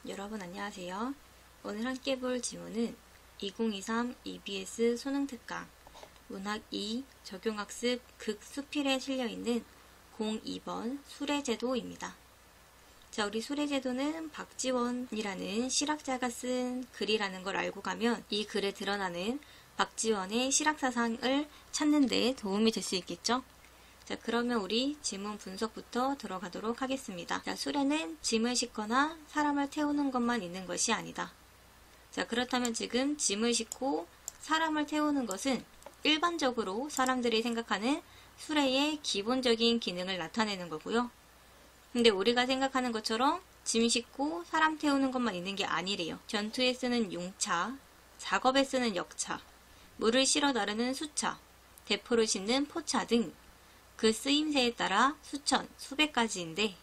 여러분 안녕하세요. 오늘 함께 볼 지문은 2023 EBS 수능특강 문학 2 적용학습 극수필에 실려있는 02번 수레제도입니다. 자, 우리 수레제도는 박지원이라는 실학자가 쓴 글이라는 걸 알고 가면 이 글에 드러나는 박지원의 실학사상을 찾는 데 도움이 될 수 있겠죠? 자, 그러면 우리 지문 분석부터 들어가도록 하겠습니다. 자, 수레는 짐을 싣거나 사람을 태우는 것만 있는 것이 아니다. 자, 그렇다면 지금 짐을 싣고 사람을 태우는 것은 일반적으로 사람들이 생각하는 수레의 기본적인 기능을 나타내는 거고요. 근데 우리가 생각하는 것처럼 짐 싣고 사람 태우는 것만 있는 게 아니래요. 전투에 쓰는 용차, 작업에 쓰는 역차, 물을 실어 나르는 수차, 대포를 싣는 포차 등 그 쓰임새에 따라 수천, 수백 가지인데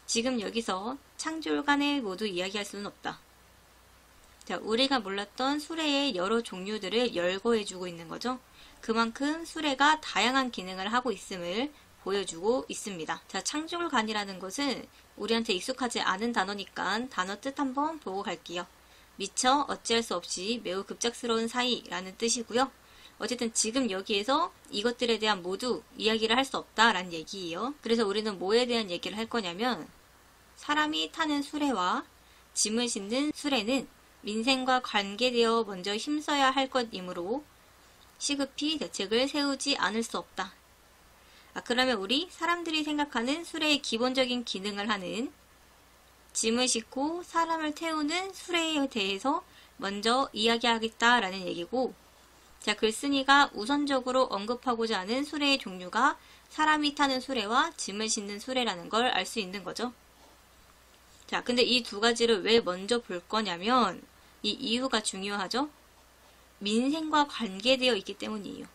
지금 여기서 창조간에 모두 이야기할 수는 없다. 자, 우리가 몰랐던 수레의 여러 종류들을 열거해주고 있는 거죠. 그만큼 수레가 다양한 기능을 하고 있음을 보여주고 있습니다. 자, 창조간이라는 것은 우리한테 익숙하지 않은 단어니까 단어 뜻 한번 보고 갈게요. 미처 어찌할 수 없이 매우 급작스러운 사이라는 뜻이고요. 어쨌든 지금 여기에서 이것들에 대한 모두 이야기를 할 수 없다라는 얘기예요. 그래서 우리는 뭐에 대한 얘기를 할 거냐면 사람이 타는 수레와 짐을 싣는 수레는 민생과 관계되어 먼저 힘써야 할 것이므로 시급히 대책을 세우지 않을 수 없다. 그러면 우리 사람들이 생각하는 수레의 기본적인 기능을 하는 짐을 싣고 사람을 태우는 수레에 대해서 먼저 이야기하겠다라는 얘기고, 자, 글쓴이가 우선적으로 언급하고자 하는 수레의 종류가 사람이 타는 수레와 짐을 싣는 수레라는 걸 알 수 있는 거죠. 자, 근데 이 두 가지를 왜 먼저 볼 거냐면 이 이유가 중요하죠. 민생과 관계되어 있기 때문이에요.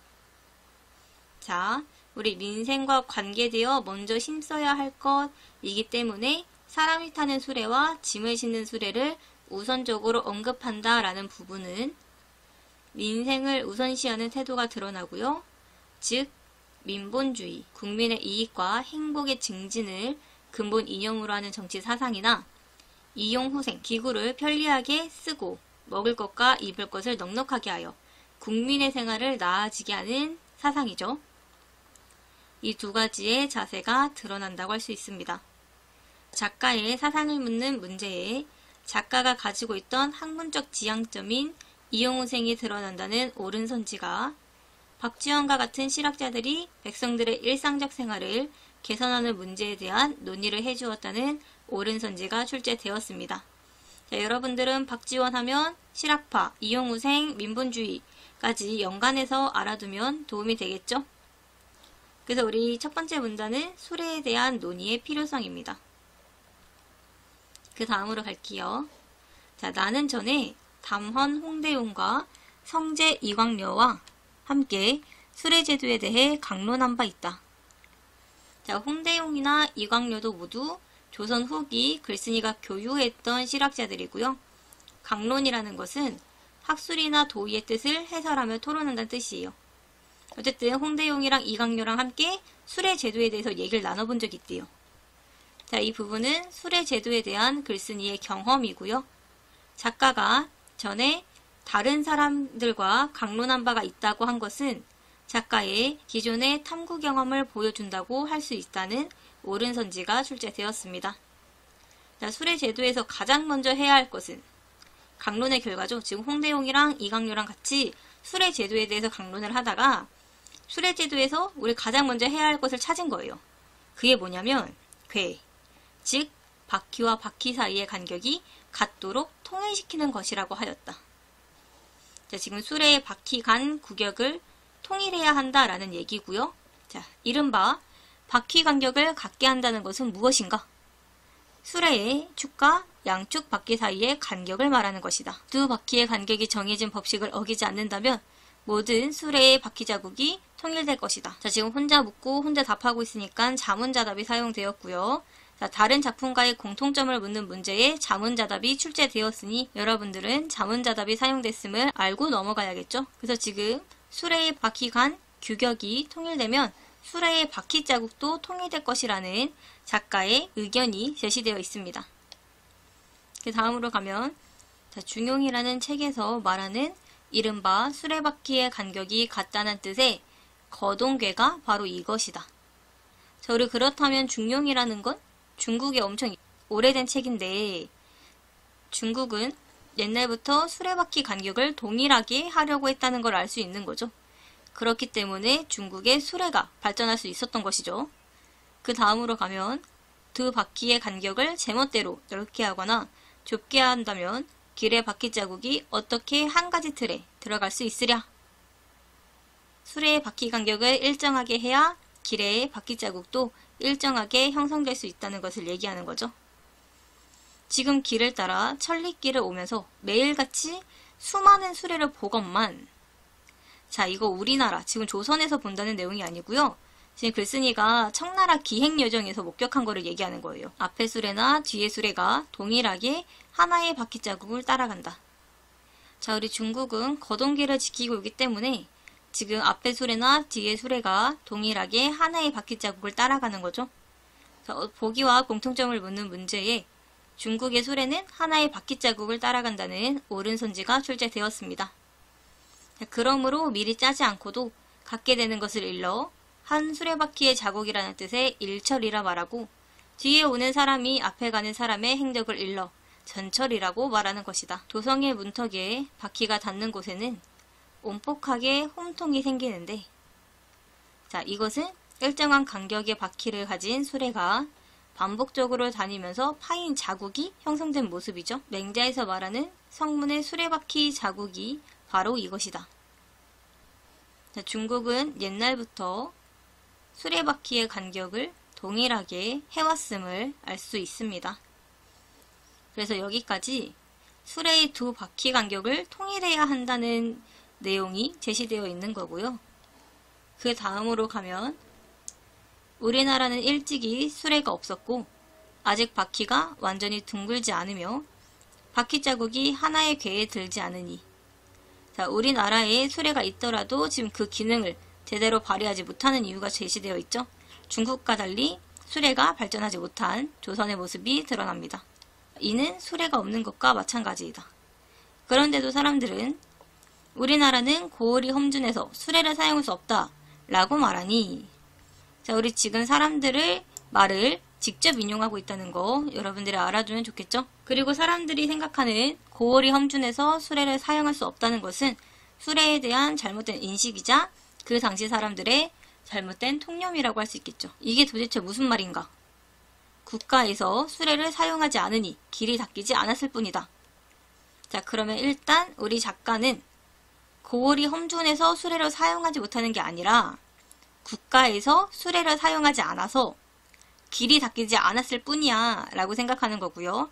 자, 우리 민생과 관계되어 먼저 힘써야 할 것이기 때문에 사람이 타는 수레와 짐을 싣는 수레를 우선적으로 언급한다라는 부분은 민생을 우선시하는 태도가 드러나고요. 즉, 민본주의, 국민의 이익과 행복의 증진을 근본 이념으로 하는 정치 사상이나 이용후생, 기구를 편리하게 쓰고 먹을 것과 입을 것을 넉넉하게 하여 국민의 생활을 나아지게 하는 사상이죠. 이 두 가지의 자세가 드러난다고 할 수 있습니다. 작가의 사상을 묻는 문제에 작가가 가지고 있던 학문적 지향점인 이용후생이 드러난다는 옳은 선지가 박지원과 같은 실학자들이 백성들의 일상적 생활을 개선하는 문제에 대한 논의를 해주었다는 옳은 선지가 출제되었습니다. 자, 여러분들은 박지원 하면 실학파, 이용후생, 민본주의까지 연관해서 알아두면 도움이 되겠죠? 그래서 우리 첫 번째 문단은 수레에 대한 논의의 필요성입니다. 그 다음으로 갈게요. 자, 나는 전에 담헌 홍대용과 성제 이광려와 함께 수레제도에 대해 강론한 바 있다. 자, 홍대용이나 이광려도 모두 조선 후기 글쓴이가 교유했던 실학자들이고요. 강론이라는 것은 학술이나 도의의 뜻을 해설하며 토론한다는 뜻이에요. 어쨌든 홍대용이랑 이광려랑 함께 수레제도에 대해서 얘기를 나눠본 적이 있대요. 자, 이 부분은 수레제도에 대한 글쓴이의 경험이고요. 작가가 전에 다른 사람들과 강론한 바가 있다고 한 것은 작가의 기존의 탐구 경험을 보여준다고 할 수 있다는 옳은 선지가 출제되었습니다. 자, 수레제도에서 가장 먼저 해야 할 것은 강론의 결과죠. 지금 홍대용이랑 이광료랑 같이 수레제도에 대해서 강론을 하다가 수레제도에서 우리 가장 먼저 해야 할 것을 찾은 거예요. 그게 뭐냐면 궤, 즉 바퀴와 바퀴 사이의 간격이 같도록 통일시키는 것이라고 하였다. 자, 지금 수레의 바퀴 간 구격을 통일해야 한다라는 얘기고요. 자, 이른바 바퀴 간격을 같게 한다는 것은 무엇인가? 수레의 축과 양축 바퀴 사이의 간격을 말하는 것이다. 두 바퀴의 간격이 정해진 법칙을 어기지 않는다면 모든 수레의 바퀴 자국이 통일될 것이다. 자, 지금 혼자 묻고 혼자 답하고 있으니까 자문자답이 사용되었고요. 자, 다른 작품과의 공통점을 묻는 문제에 자문자답이 출제되었으니 여러분들은 자문자답이 사용됐음을 알고 넘어가야겠죠? 그래서 지금 수레의 바퀴 간 규격이 통일되면 수레의 바퀴 자국도 통일될 것이라는 작가의 의견이 제시되어 있습니다. 그 다음으로 가면 자, 중용이라는 책에서 말하는 이른바 수레바퀴의 간격이 같다는 뜻의 거동궤가 바로 이것이다. 자, 우리 그렇다면 중용이라는 건 중국의 엄청 오래된 책인데 중국은 옛날부터 수레바퀴 간격을 동일하게 하려고 했다는 걸 알 수 있는 거죠. 그렇기 때문에 중국의 수레가 발전할 수 있었던 것이죠. 그 다음으로 가면 두 바퀴의 간격을 제멋대로 넓게 하거나 좁게 한다면 길의 바퀴 자국이 어떻게 한 가지 틀에 들어갈 수 있으랴? 수레의 바퀴 간격을 일정하게 해야 길의 바퀴 자국도 일정하게 형성될 수 있다는 것을 얘기하는 거죠. 지금 길을 따라 천리길을 오면서 매일같이 수많은 수레를 보건만 자, 이거 우리나라 지금 조선에서 본다는 내용이 아니고요. 지금 글쓴이가 청나라 기행여정에서 목격한 거를 얘기하는 거예요. 앞에 수레나 뒤에 수레가 동일하게 하나의 바퀴 자국을 따라간다. 자, 우리 중국은 거동기를 지키고 있기 때문에 지금 앞에 수레나 뒤에 수레가 동일하게 하나의 바퀴 자국을 따라가는 거죠. 자, 보기와 공통점을 묻는 문제에 중국의 수레는 하나의 바퀴 자국을 따라간다는 옳은 선지가 출제되었습니다. 자, 그러므로 미리 짜지 않고도 갖게 되는 것을 일러 한 수레바퀴의 자국이라는 뜻의 일철이라 말하고 뒤에 오는 사람이 앞에 가는 사람의 행적을 일러 전철이라고 말하는 것이다. 도성의 문턱에 바퀴가 닿는 곳에는 온폭하게 홈통이 생기는데 자, 이것은 일정한 간격의 바퀴를 가진 수레가 반복적으로 다니면서 파인 자국이 형성된 모습이죠. 맹자에서 말하는 성문의 수레바퀴 자국이 바로 이것이다. 자, 중국은 옛날부터 수레바퀴의 간격을 동일하게 해왔음을 알 수 있습니다. 그래서 여기까지 수레의 두 바퀴 간격을 통일해야 한다는 내용이 제시되어 있는 거고요. 그 다음으로 가면 우리나라는 일찍이 수레가 없었고 아직 바퀴가 완전히 둥글지 않으며 바퀴 자국이 하나의 궤에 들지 않으니 자, 우리나라에 수레가 있더라도 지금 그 기능을 제대로 발휘하지 못하는 이유가 제시되어 있죠. 중국과 달리 수레가 발전하지 못한 조선의 모습이 드러납니다. 이는 수레가 없는 것과 마찬가지이다. 그런데도 사람들은 우리나라는 고을이 험준해서 수레를 사용할 수 없다 라고 말하니 자, 우리 지금 사람들의 말을 직접 인용하고 있다는 거 여러분들이 알아두면 좋겠죠? 그리고 사람들이 생각하는 고을이 험준해서 수레를 사용할 수 없다는 것은 수레에 대한 잘못된 인식이자 그 당시 사람들의 잘못된 통념이라고 할 수 있겠죠. 이게 도대체 무슨 말인가? 국가에서 수레를 사용하지 않으니 길이 닦이지 않았을 뿐이다. 자, 그러면 일단 우리 작가는 고을이 험준해서 수레를 사용하지 못하는 게 아니라 국가에서 수레를 사용하지 않아서 길이 닦이지 않았을 뿐이야 라고 생각하는 거고요.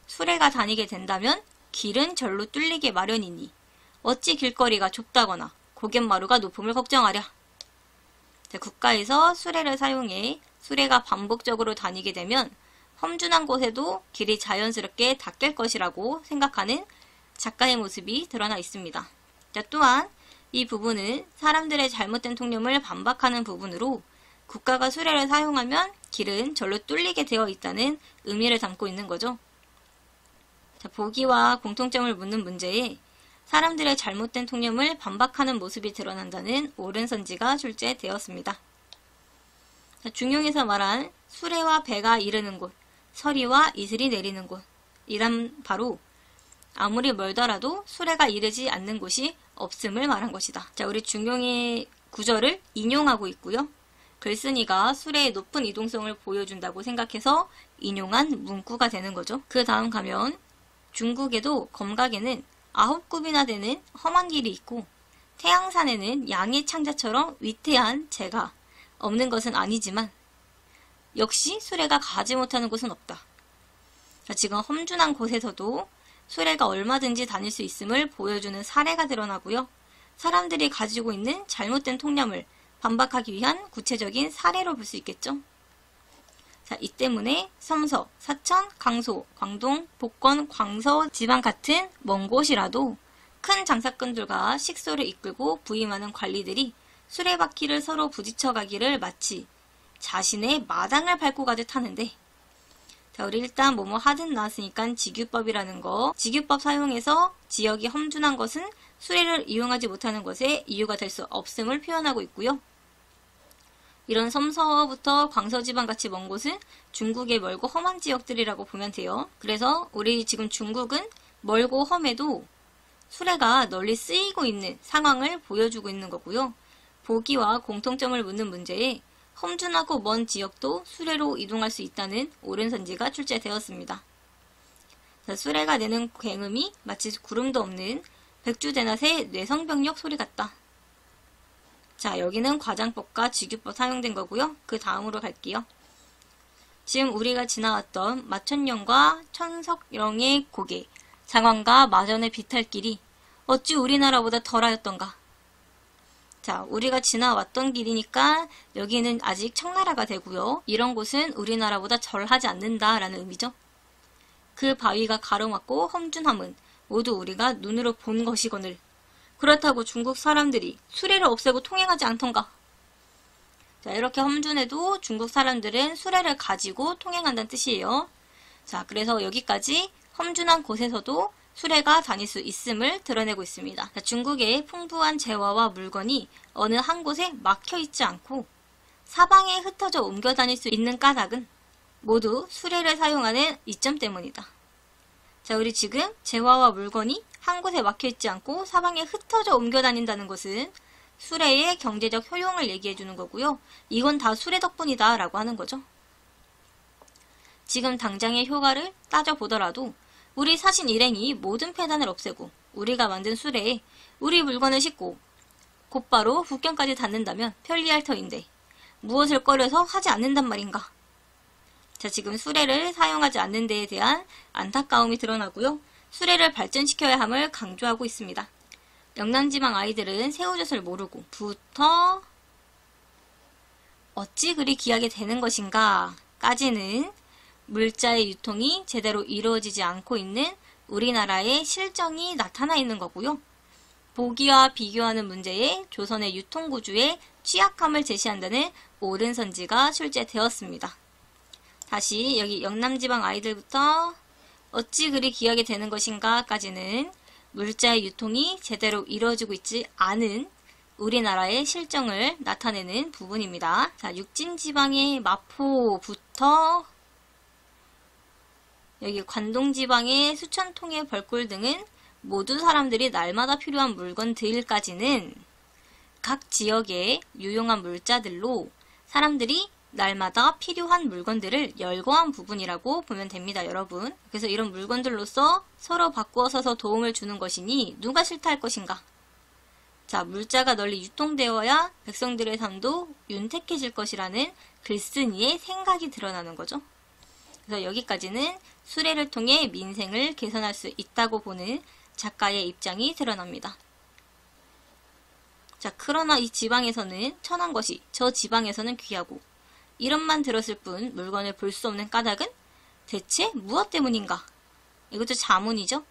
수레가 다니게 된다면 길은 절로 뚫리게 마련이니 어찌 길거리가 좁다거나 고갯마루가 높음을 걱정하랴. 자, 국가에서 수레를 사용해 수레가 반복적으로 다니게 되면 험준한 곳에도 길이 자연스럽게 닦일 것이라고 생각하는 작가의 모습이 드러나 있습니다. 자, 또한 이 부분은 사람들의 잘못된 통념을 반박하는 부분으로 국가가 수레를 사용하면 길은 절로 뚫리게 되어 있다는 의미를 담고 있는 거죠. 자, 보기와 공통점을 묻는 문제에 사람들의 잘못된 통념을 반박하는 모습이 드러난다는 옳은 선지가 출제되었습니다. 자, 중용에서 말한 수레와 배가 이르는 곳, 서리와 이슬이 내리는 곳 이란 바로 아무리 멀더라도 수레가 이르지 않는 곳이 없음을 말한 것이다. 자, 우리 중용의 구절을 인용하고 있고요. 글쓴이가 수레의 높은 이동성을 보여준다고 생각해서 인용한 문구가 되는 거죠. 그 다음 가면 중국에도 검각에는 9굽이나 되는 험한 길이 있고 태양산에는 양의 창자처럼 위태한 재가 없는 것은 아니지만 역시 수레가 가지 못하는 곳은 없다. 자, 지금 험준한 곳에서도 수레가 얼마든지 다닐 수 있음을 보여주는 사례가 드러나고요. 사람들이 가지고 있는 잘못된 통념을 반박하기 위한 구체적인 사례로 볼 수 있겠죠. 자, 이 때문에 섬서, 사천, 강소, 광동, 복건, 광서 지방 같은 먼 곳이라도 큰 장사꾼들과 식소를 이끌고 부임하는 관리들이 수레바퀴를 서로 부딪혀 가기를 마치 자신의 마당을 밟고 가듯 하는데 자, 우리 일단 뭐뭐 하든 나왔으니까 직유법이라는 거. 직유법 사용해서 지역이 험준한 것은 수레를 이용하지 못하는 것에 이유가 될 수 없음을 표현하고 있고요. 이런 섬서부터 광서지방 같이 먼 곳은 중국의 멀고 험한 지역들이라고 보면 돼요. 그래서 우리 지금 중국은 멀고 험해도 수레가 널리 쓰이고 있는 상황을 보여주고 있는 거고요. 보기와 공통점을 묻는 문제에 험준하고 먼 지역도 수레로 이동할 수 있다는 옳은 선지가 출제되었습니다. 자, 수레가 내는 굉음이 마치 구름도 없는 백주대낮의 뇌성병력 소리 같다. 자, 여기는 과장법과 직유법 사용된 거고요. 그 다음으로 갈게요. 지금 우리가 지나왔던 마천령과 천석령의 고개, 장황과 마전의 비탈길이 어찌 우리나라보다 덜하였던가. 자, 우리가 지나왔던 길이니까 여기는 아직 청나라가 되고요. 이런 곳은 우리나라보다 절하지 않는다라는 의미죠. 그 바위가 가로막고 험준함은 모두 우리가 눈으로 본 것이거늘. 그렇다고 중국 사람들이 수레를 없애고 통행하지 않던가. 자, 이렇게 험준해도 중국 사람들은 수레를 가지고 통행한다는 뜻이에요. 자, 그래서 여기까지 험준한 곳에서도 수레가 다닐 수 있음을 드러내고 있습니다. 자, 중국의 풍부한 재화와 물건이 어느 한 곳에 막혀있지 않고 사방에 흩어져 옮겨 다닐 수 있는 까닭은 모두 수레를 사용하는 이점 때문이다. 자, 우리 지금 재화와 물건이 한 곳에 막혀있지 않고 사방에 흩어져 옮겨 다닌다는 것은 수레의 경제적 효용을 얘기해 주는 거고요. 이건 다 수레 덕분이다 라고 하는 거죠. 지금 당장의 효과를 따져보더라도 우리 사신 일행이 모든 폐단을 없애고 우리가 만든 수레에 우리 물건을 싣고 곧바로 북경까지 닿는다면 편리할 터인데 무엇을 꺼려서 하지 않는단 말인가. 자, 지금 수레를 사용하지 않는 데에 대한 안타까움이 드러나고요. 수레를 발전시켜야 함을 강조하고 있습니다. 영남지방 아이들은 새우젓을 모르고 부터 어찌 그리 귀하게 되는 것인가 까지는 물자의 유통이 제대로 이루어지지 않고 있는 우리나라의 실정이 나타나 있는 거고요. 보기와 비교하는 문제에 조선의 유통구조의 취약함을 제시한다는 옳은 선지가 출제되었습니다. 다시 여기 영남지방 아이들부터 어찌 그리 귀하게 되는 것인가 까지는 물자의 유통이 제대로 이루어지고 있지 않은 우리나라의 실정을 나타내는 부분입니다. 자, 육진지방의 마포부터 여기 관동지방의 수천통의 벌꿀 등은 모든 사람들이 날마다 필요한 물건들까지는 각 지역의 유용한 물자들로 사람들이 날마다 필요한 물건들을 열거한 부분이라고 보면 됩니다, 여러분. 그래서 이런 물건들로서 서로 바꾸어 서서 도움을 주는 것이니 누가 싫다 할 것인가? 자, 물자가 널리 유통되어야 백성들의 삶도 윤택해질 것이라는 글쓴이의 생각이 드러나는 거죠. 그래서 여기까지는 수레를 통해 민생을 개선할 수 있다고 보는 작가의 입장이 드러납니다. 자, 그러나 이 지방에서는 천한 것이 저 지방에서는 귀하고 이름만 들었을 뿐 물건을 볼 수 없는 까닭은 대체 무엇 때문인가? 이것도 자문이죠.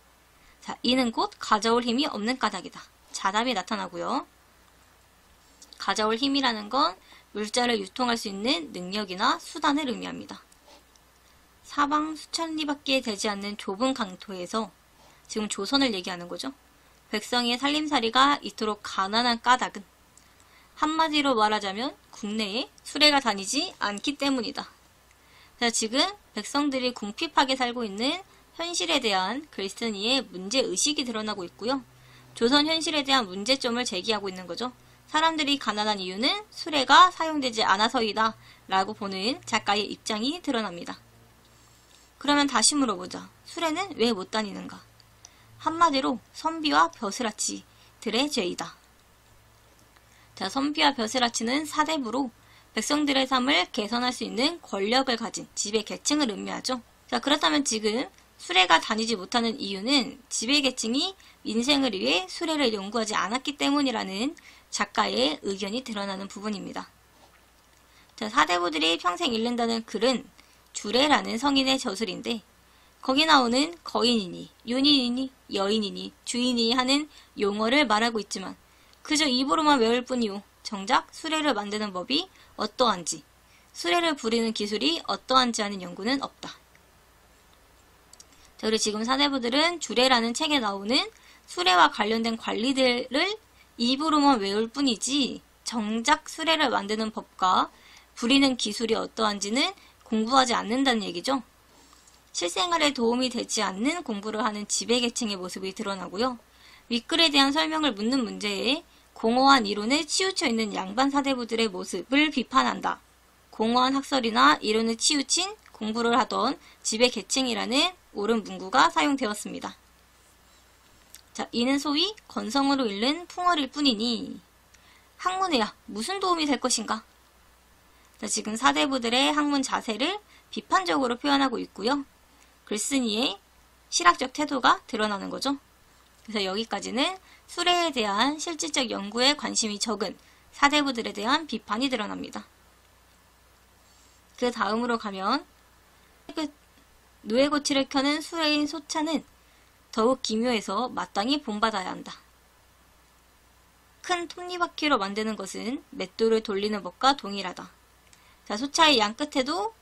자, 이는 곧 가져올 힘이 없는 까닭이다. 자답이 나타나고요. 가져올 힘이라는 건 물자를 유통할 수 있는 능력이나 수단을 의미합니다. 사방 수천 리밖에 되지 않는 좁은 강토에서 지금 조선을 얘기하는 거죠. 백성의 살림살이가 이토록 가난한 까닭은 한마디로 말하자면 국내에 수레가 다니지 않기 때문이다. 자, 지금 백성들이 궁핍하게 살고 있는 현실에 대한 글쓴이의 문제의식이 드러나고 있고요. 조선 현실에 대한 문제점을 제기하고 있는 거죠. 사람들이 가난한 이유는 수레가 사용되지 않아서이다 라고 보는 작가의 입장이 드러납니다. 그러면 다시 물어보자. 수레는 왜 못 다니는가? 한마디로 선비와 벼슬아치들의 죄이다. 자, 선비와 벼슬아치는 사대부로 백성들의 삶을 개선할 수 있는 권력을 가진 지배 계층을 의미하죠. 자, 그렇다면 지금 수레가 다니지 못하는 이유는 지배 계층이 민생을 위해 수레를 연구하지 않았기 때문이라는 작가의 의견이 드러나는 부분입니다. 자, 사대부들이 평생 읽는다는 글은 주례라는 성인의 저술인데 거기 나오는 거인이니, 윤인이니, 여인이니, 주인이니 하는 용어를 말하고 있지만 그저 입으로만 외울 뿐이요. 정작 수레를 만드는 법이 어떠한지, 수레를 부리는 기술이 어떠한지 하는 연구는 없다. 자, 우리 지금 사대부들은 주례라는 책에 나오는 수레와 관련된 관리들을 입으로만 외울 뿐이지 정작 수레를 만드는 법과 부리는 기술이 어떠한지는 공부하지 않는다는 얘기죠. 실생활에 도움이 되지 않는 공부를 하는 지배계층의 모습이 드러나고요. 윗글에 대한 설명을 묻는 문제에 공허한 이론에 치우쳐 있는 양반 사대부들의 모습을 비판한다. 공허한 학설이나 이론에 치우친 공부를 하던 지배계층이라는 옳은 문구가 사용되었습니다. 자, 이는 소위 건성으로 읽는 풍월일 뿐이니 학문에야 무슨 도움이 될 것인가? 자, 지금 사대부들의 학문 자세를 비판적으로 표현하고 있고요. 글쓴이의 실학적 태도가 드러나는 거죠. 그래서 여기까지는 수레에 대한 실질적 연구에 관심이 적은 사대부들에 대한 비판이 드러납니다. 그 다음으로 가면 누에고치를 켜는 수레인 소차는 더욱 기묘해서 마땅히 본받아야 한다. 큰 톱니바퀴로 만드는 것은 맷돌을 돌리는 법과 동일하다. 자, 소차의 양 끝에도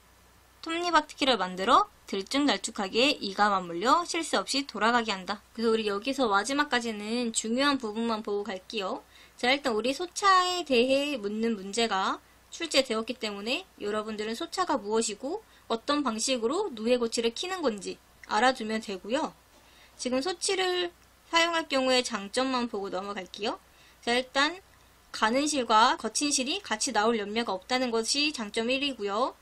톱니바퀴를 만들어 들쭉날쭉하게 이가 맞물려 실수 없이 돌아가게 한다. 그래서 우리 여기서 마지막까지는 중요한 부분만 보고 갈게요. 자, 일단 우리 소차에 대해 묻는 문제가 출제되었기 때문에 여러분들은 소차가 무엇이고 어떤 방식으로 누에고치를 키는 건지 알아두면 되고요. 지금 소치를 사용할 경우에 장점만 보고 넘어갈게요. 자, 일단 가는 실과 거친 실이 같이 나올 염려가 없다는 것이 장점 1이고요.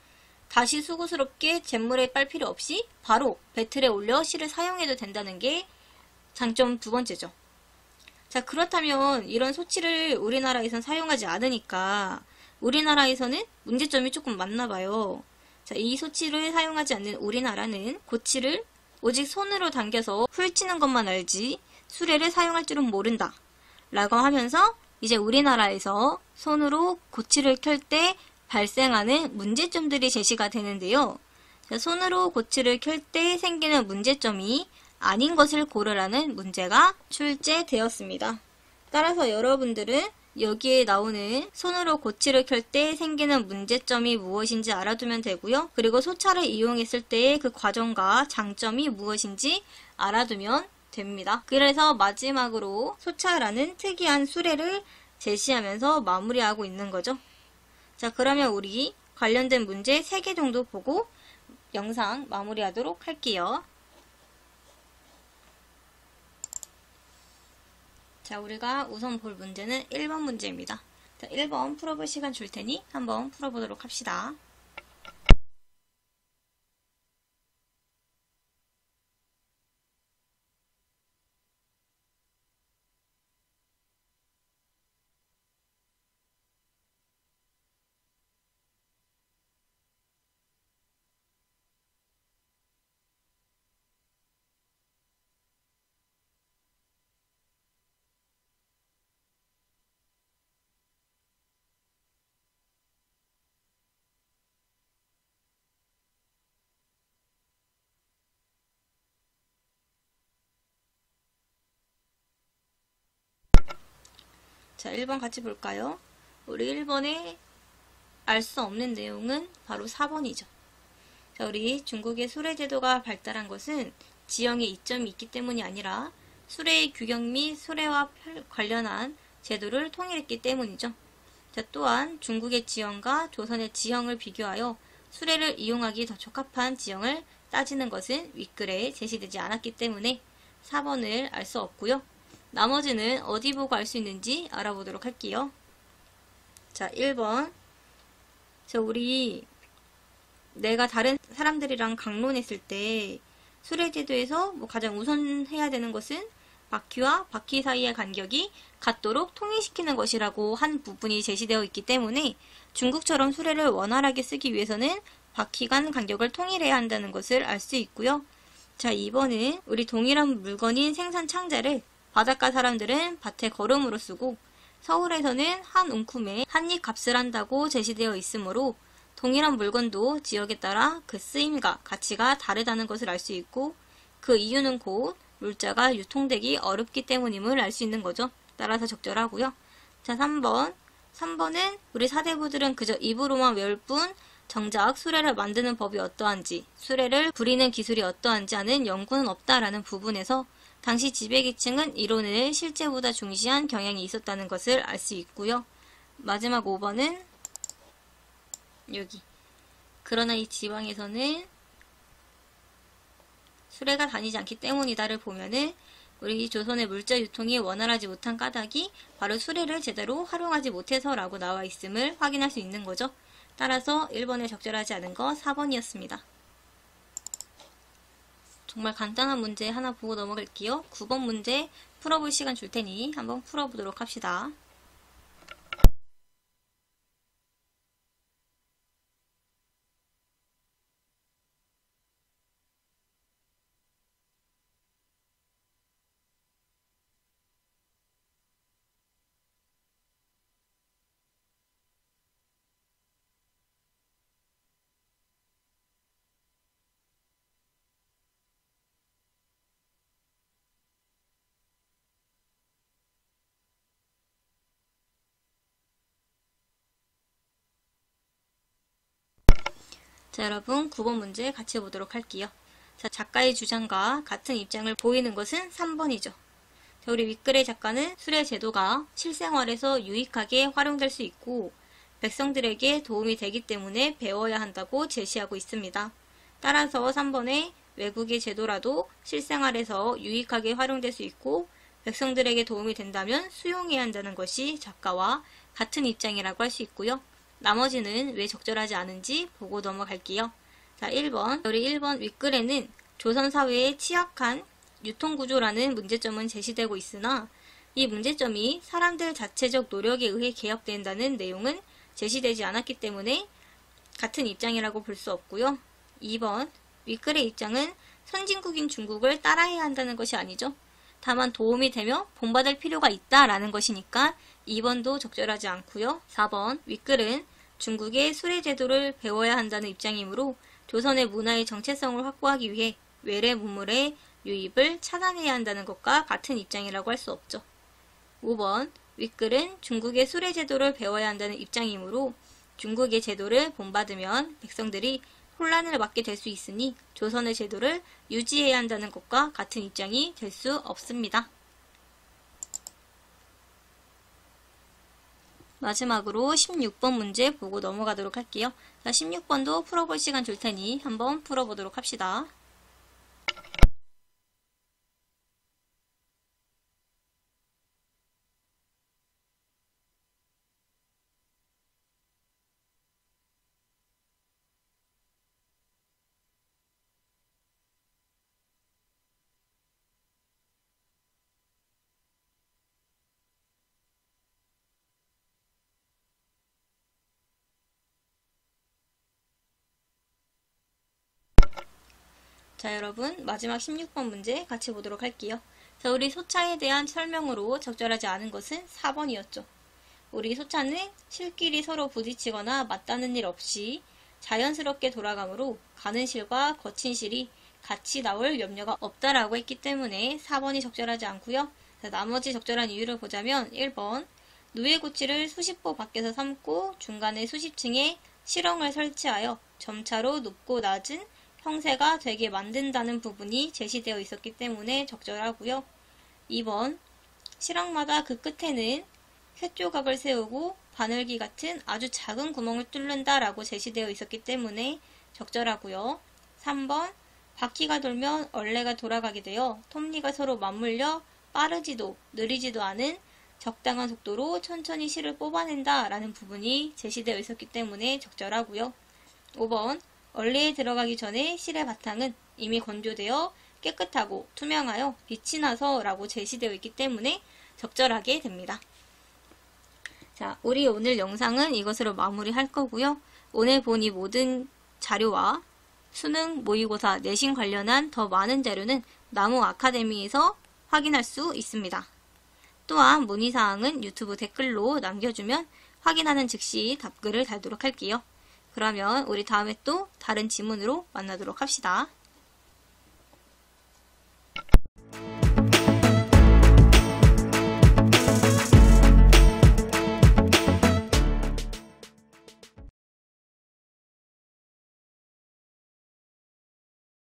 다시 수고스럽게 잿물에 빨 필요 없이 바로 배틀에 올려 실을 사용해도 된다는 게 장점 2번째죠. 자, 그렇다면 이런 소치를 우리나라에선 사용하지 않으니까 우리나라에서는 문제점이 조금 많나 봐요. 자, 이 소치를 사용하지 않는 우리나라는 고치를 오직 손으로 당겨서 훌치는 것만 알지 수레를 사용할 줄은 모른다 라고 하면서 이제 우리나라에서 손으로 고치를 켤 때 발생하는 문제점들이 제시가 되는데요. 자, 손으로 고치를 켤 때 생기는 문제점이 아닌 것을 고르라는 문제가 출제되었습니다. 따라서 여러분들은 여기에 나오는 손으로 고치를 켤 때 생기는 문제점이 무엇인지 알아두면 되고요. 그리고 소차를 이용했을 때의 그 과정과 장점이 무엇인지 알아두면 됩니다. 그래서 마지막으로 소차라는 특이한 수레를 제시하면서 마무리하고 있는 거죠. 자, 그러면 우리 관련된 문제 3개 정도 보고 영상 마무리하도록 할게요. 자, 우리가 우선 볼 문제는 1번 문제입니다. 자, 1번 풀어볼 시간 줄 테니 한번 풀어보도록 합시다. 자, 1번 같이 볼까요? 우리 1번에 알 수 없는 내용은 바로 4번이죠. 자, 우리 중국의 수레제도가 발달한 것은 지형에 이점이 있기 때문이 아니라 수레의 규격 및 수레와 관련한 제도를 통일했기 때문이죠. 자, 또한 중국의 지형과 조선의 지형을 비교하여 수레를 이용하기 더 적합한 지형을 따지는 것은 윗글에 제시되지 않았기 때문에 4번을 알 수 없고요. 나머지는 어디 보고 알 수 있는지 알아보도록 할게요. 자, 1번. 자, 우리 내가 다른 사람들이랑 강론했을 때 수레제도에서 가장 우선해야 되는 것은 바퀴와 바퀴 사이의 간격이 같도록 통일시키는 것이라고 한 부분이 제시되어 있기 때문에 중국처럼 수레를 원활하게 쓰기 위해서는 바퀴 간 간격을 통일해야 한다는 것을 알 수 있고요. 자, 2번은 우리 동일한 물건인 생산 창자를 바닷가 사람들은 밭에 걸음으로 쓰고 서울에서는 한 움큼에 한 입 값을 한다고 제시되어 있으므로 동일한 물건도 지역에 따라 그 쓰임과 가치가 다르다는 것을 알 수 있고 그 이유는 곧 물자가 유통되기 어렵기 때문임을 알 수 있는 거죠. 따라서 적절하고요. 자, 3번. 3번은 우리 사대부들은 그저 입으로만 외울 뿐 정작 수레를 만드는 법이 어떠한지, 수레를 부리는 기술이 어떠한지 하는 연구는 없다라는 부분에서 당시 지배계층은 이론을 실제보다 중시한 경향이 있었다는 것을 알 수 있고요. 마지막 5번은 여기. 그러나 이 지방에서는 수레가 다니지 않기 때문이다를 보면은 우리 조선의 물자 유통이 원활하지 못한 까닭이 바로 수레를 제대로 활용하지 못해서라고 나와 있음을 확인할 수 있는 거죠. 따라서 1번에 적절하지 않은 거 4번이었습니다. 정말 간단한 문제 하나 보고 넘어갈게요. 9번 문제 풀어볼 시간 줄 테니 한번 풀어보도록 합시다. 자, 여러분 9번 문제 같이 보도록 할게요. 자, 작가의 주장과 같은 입장을 보이는 것은 3번이죠. 자, 우리 윗글의 작가는 수레 제도가 실생활에서 유익하게 활용될 수 있고 백성들에게 도움이 되기 때문에 배워야 한다고 제시하고 있습니다. 따라서 3번에 외국의 제도라도 실생활에서 유익하게 활용될 수 있고 백성들에게 도움이 된다면 수용해야 한다는 것이 작가와 같은 입장이라고 할 수 있고요. 나머지는 왜 적절하지 않은지 보고 넘어갈게요. 자, 1번. 우리 1번 윗글에는 조선 사회의 취약한 유통구조라는 문제점은 제시되고 있으나 이 문제점이 사람들 자체적 노력에 의해 개혁된다는 내용은 제시되지 않았기 때문에 같은 입장이라고 볼 수 없고요. 2번. 윗글의 입장은 선진국인 중국을 따라해야 한다는 것이 아니죠. 다만 도움이 되며 본받을 필요가 있다라는 것이니까 2번도 적절하지 않고요. 4번. 윗글은 중국의 수레 제도를 배워야 한다는 입장이므로 조선의 문화의 정체성을 확보하기 위해 외래 문물의 유입을 차단해야 한다는 것과 같은 입장이라고 할 수 없죠. 5번. 윗글은 중국의 수레 제도를 배워야 한다는 입장이므로 중국의 제도를 본받으면 백성들이 혼란을 맞게 될 수 있으니 조선의 제도를 유지해야 한다는 것과 같은 입장이 될 수 없습니다. 마지막으로 16번 문제 보고 넘어가도록 할게요. 자, 16번도 풀어볼 시간 줄 테니 한번 풀어보도록 합시다. 자, 여러분 마지막 16번 문제 같이 보도록 할게요. 자, 우리 소차에 대한 설명으로 적절하지 않은 것은 4번이었죠. 우리 소차는 실끼리 서로 부딪히거나 맞닿는 일 없이 자연스럽게 돌아가므로 가는 실과 거친 실이 같이 나올 염려가 없다라고 했기 때문에 4번이 적절하지 않고요. 자, 나머지 적절한 이유를 보자면 1번. 누에고치를 수십보 밖에서 삼고 중간에 수십층에 실엉을 설치하여 점차로 높고 낮은 형세가 되게 만든다는 부분이 제시되어 있었기 때문에 적절하고요. 2번. 실엉마다 그 끝에는 쇳조각을 세우고 바늘기 같은 아주 작은 구멍을 뚫는다라고 제시되어 있었기 때문에 적절하고요. 3번. 바퀴가 돌면 얼레가 돌아가게 되어 톱니가 서로 맞물려 빠르지도 느리지도 않은 적당한 속도로 천천히 실을 뽑아낸다 라는 부분이 제시되어 있었기 때문에 적절하고요. 5번. 얼레에 들어가기 전에 실의 바탕은 이미 건조되어 깨끗하고 투명하여 빛이 나서 라고 제시되어 있기 때문에 적절하게 됩니다. 자, 우리 오늘 영상은 이것으로 마무리할 거고요. 오늘 본 이 모든 자료와 수능, 모의고사, 내신 관련한 더 많은 자료는 나무 아카데미에서 확인할 수 있습니다. 또한 문의사항은 유튜브 댓글로 남겨주면 확인하는 즉시 답글을 달도록 할게요. 그러면 우리 다음에 또 다른 지문으로 만나도록 합시다.